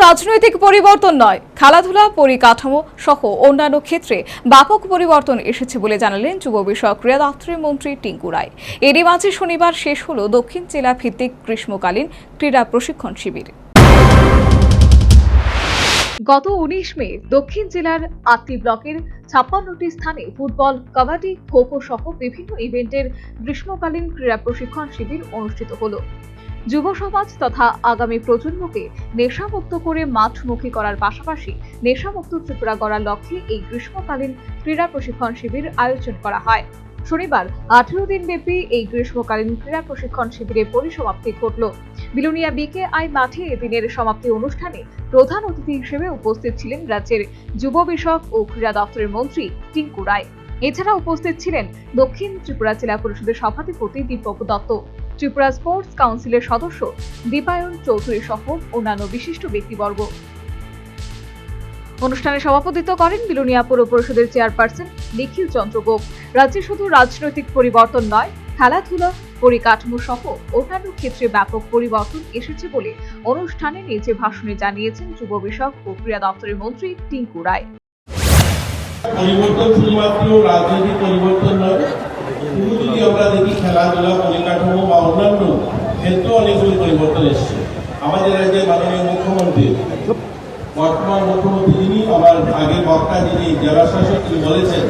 রাজনৈতিক পরিবর্তন নয়, খেলাধুলা, পরিকাঠামো সহ অন্যান্য ক্ষেত্রে ব্যাপক পরিবর্তন এসেছে বলে জানালেন যুব বিষয়ক ক্রীড়া দপ্তরের মন্ত্রী টিঙ্কু রায়। এরই মাঝে শনিবার শেষ হলো দক্ষিণ জেলা ভিত্তিক গ্রীষ্মকালীন ক্রীড়া প্রশিক্ষণ শিবির। গত 19 মে দক্ষিণ জেলার 8টি ব্লকের 56টি স্থানে ফুটবল, কাবাডি, খো-খো সহ বিভিন্ন ইভেন্টের গ্রীষ্মকালীন ক্রীড়া প্রশিক্ষণ শিবির অনুষ্ঠিত হলো। যুব সমাজ তথা আগামী প্রজন্মকে নেশামুক্ত করে মাঠমুখী করার পাশাপাশি নেশামুক্ত ত্রিপুরা গড়ার লক্ষ্যে এই গ্রীষ্মকালীন ক্রীড়া প্রশিক্ষণ শিবির আয়োজন করা হয়। শনিবার 18 দিন ব্যাপী এই গ্রীষ্মকালীন ক্রীড়া প্রশিক্ষণ শিবিরের পরিসমাপ্তি ঘটল। বিলোনিয়া বিকেআই মাঠে এদিনের সমাপ্তি অনুষ্ঠানে প্রধান অতিথি হিসেবে উপস্থিত ছিলেন রাজ্যের যুব বিষয়ক ও ক্রীড়া দপ্তরের মন্ত্রী টিঙ্কু রায়। এছাড়া উপস্থিত ছিলেন দক্ষিণ ত্রিপুরা জেলা পরিষদের সভাধিপতি দীপক দত্ত, ত্রিপুরা স্পোর্টস কাউন্সিলের সদস্য দীপায়ন চৌধুরী সহ অন্যান্য বিশিষ্ট ব্যক্তিবর্গ। অনুষ্ঠানে সভাপতিত্ব করেন বিলোনিয়া পৌর পরিষদের চেয়ারপারসন নিখিল চন্দ্র গোপ। রাজ্যে শুধু রাজনৈতিক পরিবর্তন নয়, খেলাধুলা, পরিকাঠামো সহ অন্যান্য ক্ষেত্রে ব্যাপক পরিবর্তন এসেছে বলে অনুষ্ঠানে নিজে ভাষণে জানিয়েছেন যুব বিষয়ক ও ক্রীড়া দপ্তরের মন্ত্রী টিঙ্কু রায়। পরিবর্তন শুধুমাত্র রাজনৈতিক পরিবর্তন নয়, শুধু যদি আমরা দেখি খেলাধুলা, পরিকাঠামো বা অন্যান্য ক্ষেত্রে অনেকগুলি পরিবর্তন এসছে। আমাদের রাজ্যের মাননীয় মুখ্যমন্ত্রী, বর্তমান মুখ্যমন্ত্রী যিনি, আমার আগের বক্তা যিনি জেলা শাসক, তিনি বলেছেন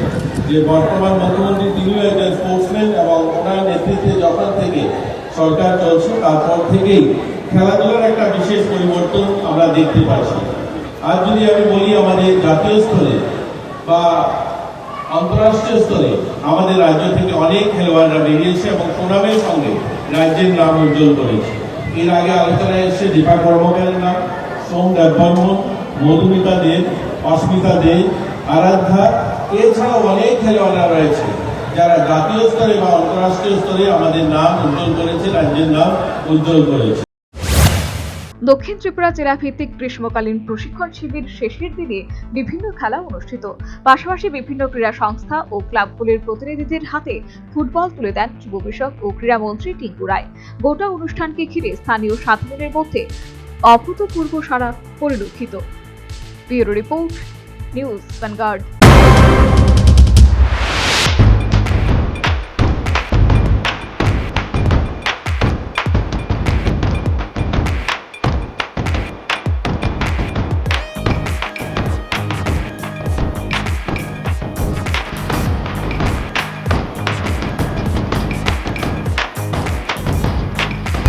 যে বর্তমান মুখ্যমন্ত্রী তিনিও একজন স্পোর্টসম্যান এবং ওনার নেতৃত্বে যখন থেকে সরকার চলছে তারপর থেকেই খেলাধুলার একটা বিশেষ পরিবর্তন আমরা দেখতে পাচ্ছি। আর যদি আমি বলি আমাদের জাতীয় স্তরে বা আন্তঃরাষ্ট্রীয় স্তরে আমাদের রাজ্য থেকে অনেক খেলোয়াড়রা বেরিয়েছে এবং সুনামের সঙ্গে রাজ্যের নাম উজ্জ্বল করেছে। এর আগে আলোচনায় এসেছে দীপা কর্মকারের নাম, সোম দেববর্মন, মধুমিতা দেব, অস্মিতা দে, আরাধ্যা, এছাড়াও অনেক খেলোয়াড়রা রয়েছে যারা জাতীয় স্তরে বা আন্তঃরাষ্ট্রীয় স্তরে আমাদের নাম উজ্জ্বল করেছে, রাজ্যের নাম উজ্জ্বল করেছে। দক্ষিণ ত্রিপুরা জেলা ভিত্তিক গ্রীষ্মকালীন প্রশিক্ষণ শিবির শেষের দিনে বিভিন্ন খেলা অনুষ্ঠিত, পাশাপাশি বিভিন্ন ক্রীড়া সংস্থা ও ক্লাবগুলির প্রতিনিধিদের হাতে ফুটবল তুলে দেন যুব বিষয়ক ও ক্রীড়া মন্ত্রী টিঙ্কু রায়। গোটা অনুষ্ঠানকে ঘিরে স্থানীয় সাধারণের মধ্যে অভূতপূর্ব সাড়া পরিলক্ষিত। Bureau report, news vanguard.